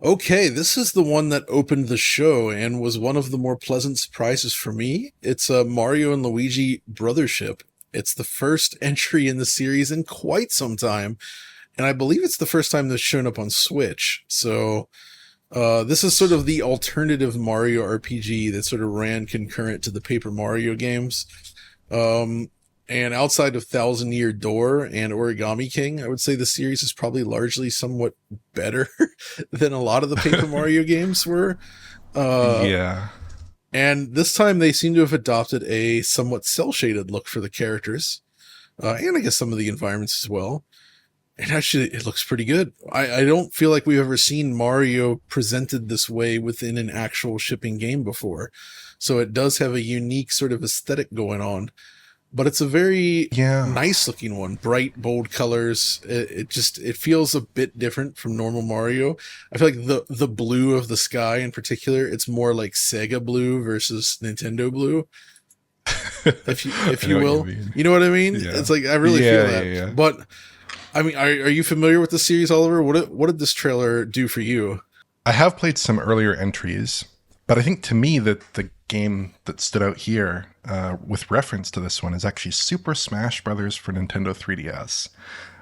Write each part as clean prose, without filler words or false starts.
Okay, this is the one that opened the show and was one of the more pleasant surprises for me. It's Mario and Luigi Brothership. It's the first entry in the series in quite some time, and I believe it's the first time that's shown up on Switch. So this is sort of the alternative Mario RPG that sort of ran concurrent to the Paper Mario games. Um, and outside of Thousand Year Door and Origami King, I would say the series is probably largely somewhat better than a lot of the Paper Mario games were. Uh, Yeah. and this time they seem to have adopted a somewhat cel shaded look for the characters, and I guess some of the environments as well. And actually, it looks pretty good. I don't feel like we've ever seen Mario presented this way within an actual shipping game before. So it does have a unique sort of aesthetic going on, but it's a very Yeah. nice looking one. Bright, bold colors. It feels a bit different from normal Mario. I feel like the blue of the sky in particular, it's more like Sega blue versus Nintendo blue, if I you know what you will. mean. You know what I mean? Yeah. It's like I really feel Yeah, yeah, that. yeah. But I mean, are you familiar with the series, Oliver? What did this trailer do for you? I have played some earlier entries, but I think to me that the game that stood out here with reference to this one is actually Super Smash Brothers for Nintendo 3DS,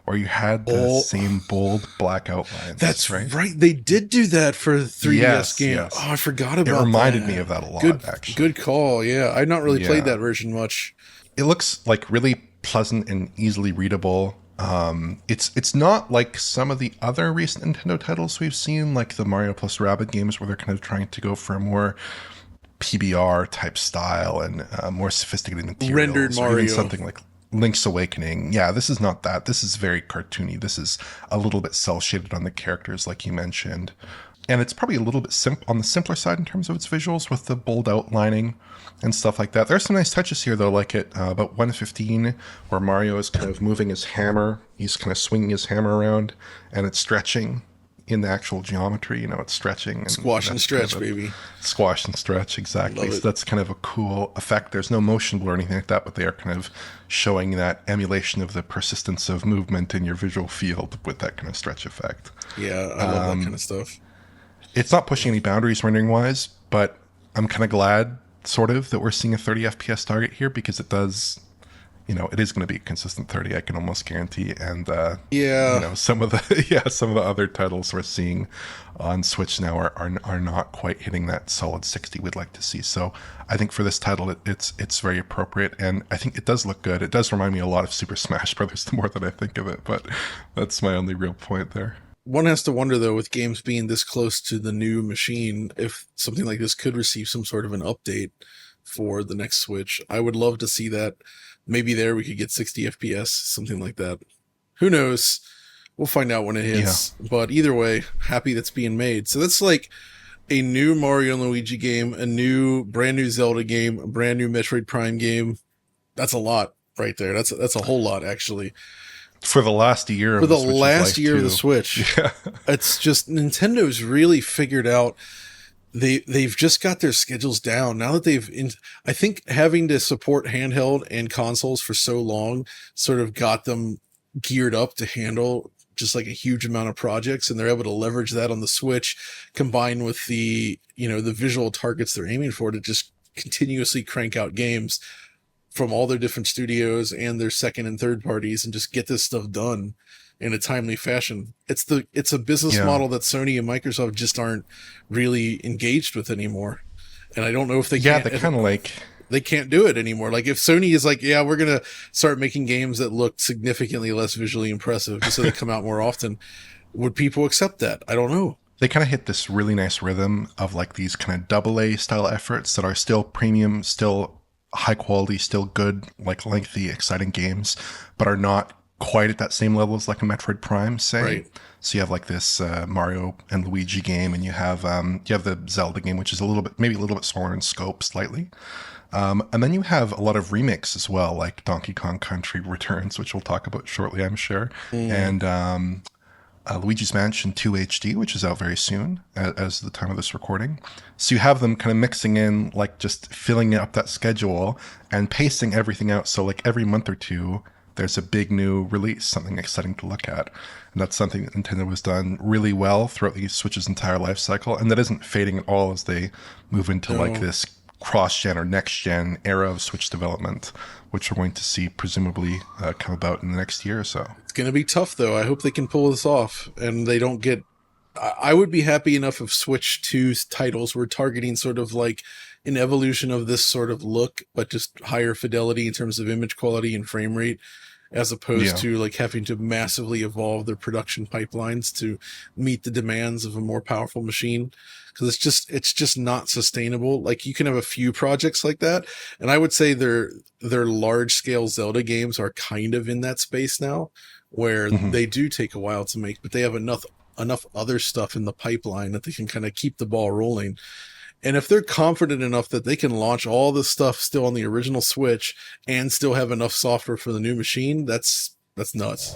where you had the Oh, same bold black outlines, that's right? right. They did do that for the 3DS Yes, game. yes. Oh, I forgot It about reminded me that. of that a lot, Good, actually. good call. Yeah, I've not really played Yeah. that version much. It looks like really pleasant and easily readable. It's not like some of the other recent Nintendo titles we've seen, like the Mario plus Rabbids games, where they're kind of trying to go for a more PBR type style and more sophisticated Rendered materials, or even Mario. something like Link's Awakening. Yeah, this is not that. This is very cartoony. This is a little bit cel shaded on the characters, like you mentioned. And it's probably a little bit on the simpler side in terms of its visuals with the bold outlining and stuff like that. There's some nice touches here, though, like at about 1:15, where Mario is kind of moving his hammer. He's kind of swinging his hammer around, and it's stretching in the actual geometry. It's stretching. And Squash and that's kind stretch, of baby. squash and stretch, exactly. Love So it. that's kind of a cool effect. There's no motion blur or anything like that, but they are kind of showing that emulation of the persistence of movement in your visual field with that kind of stretch effect. Yeah, I love that kind of stuff. It's not pushing any boundaries rendering wise, but I'm kind of glad, sort of, that we're seeing a 30 FPS target here because it does, it is going to be a consistent 30. I can almost guarantee. And Yeah, some of the some of the other titles we're seeing on Switch now are not quite hitting that solid 60 we'd like to see. So I think for this title, it's very appropriate, and I think it does look good. It does remind me a lot of Super Smash Brothers the more that I think of it, but that's my only real point there. one has to wonder though, with games being this close to the new machine, if something like this could receive some sort of an update for the next Switch. I would love to see that. Maybe there we could get 60 FPS, something like that. Who knows? We'll find out when it Yeah. hits. But either way, happy that's being made. So that's like a new Mario and Luigi game, a brand new Zelda game, a brand new Metroid Prime game. That's a lot right there. That's a whole lot actually. For the last year For of the the Switch's last life, year of the too. Switch, Yeah. it's just Nintendo's really figured out they've just got their schedules down now that I think having to support handheld and consoles for so long sort of got them geared up to handle just like a huge amount of projects, and they're able to leverage that on the Switch combined with the visual targets they're aiming for to just continuously crank out games from all their different studios and their second and third parties and just get this stuff done in a timely fashion. It's a business Yeah. model that Sony and Microsoft just aren't really engaged with anymore. And I don't know if they Yeah, can't they if kind of like, they can't do it anymore. Like if Sony is like, yeah, we're gonna start making games that look significantly less visually impressive just so they come out more often, would people accept that? I don't know. they kind of hit this really nice rhythm of like these kind of double A style efforts that are still premium, still high quality, still good, like lengthy, exciting games, but are not quite at that same level as like a Metroid Prime, say. Right. So you have like this Mario and Luigi game, and you have the Zelda game, which is maybe a little bit smaller in scope, slightly. And then you have a lot of remakes as well, like Donkey Kong Country Returns, which we'll talk about shortly, I'm sure, and Luigi's Mansion 2 HD, which is out very soon, as the time of this recording. So you have them kind of mixing in, like just filling up that schedule and pacing everything out. So like every month or two, there's a big new release, something exciting to look at. And that's something that Nintendo has done really well throughout the Switch's entire life cycle. And that isn't fading at all as they move into like No, this cross-gen or next-gen era of Switch development, which we're going to see presumably come about in the next year or so. it's going to be tough though. I hope they can pull this off and they don't get. I would be happy enough if Switch 2's titles were targeting sort of like an evolution of this sort of look, but just higher fidelity in terms of image quality and frame rate, as opposed Yeah. to like having to massively evolve their production pipelines to meet the demands of a more powerful machine. Because it's just not sustainable. Like you can have a few projects like that, and I would say their large scale Zelda games are kind of in that space now, where Hmm. they do take a while to make, but they have enough other stuff in the pipeline that they can kind of keep the ball rolling. And if they're confident enough that they can launch all this stuff still on the original Switch and still have enough software for the new machine, that's nuts.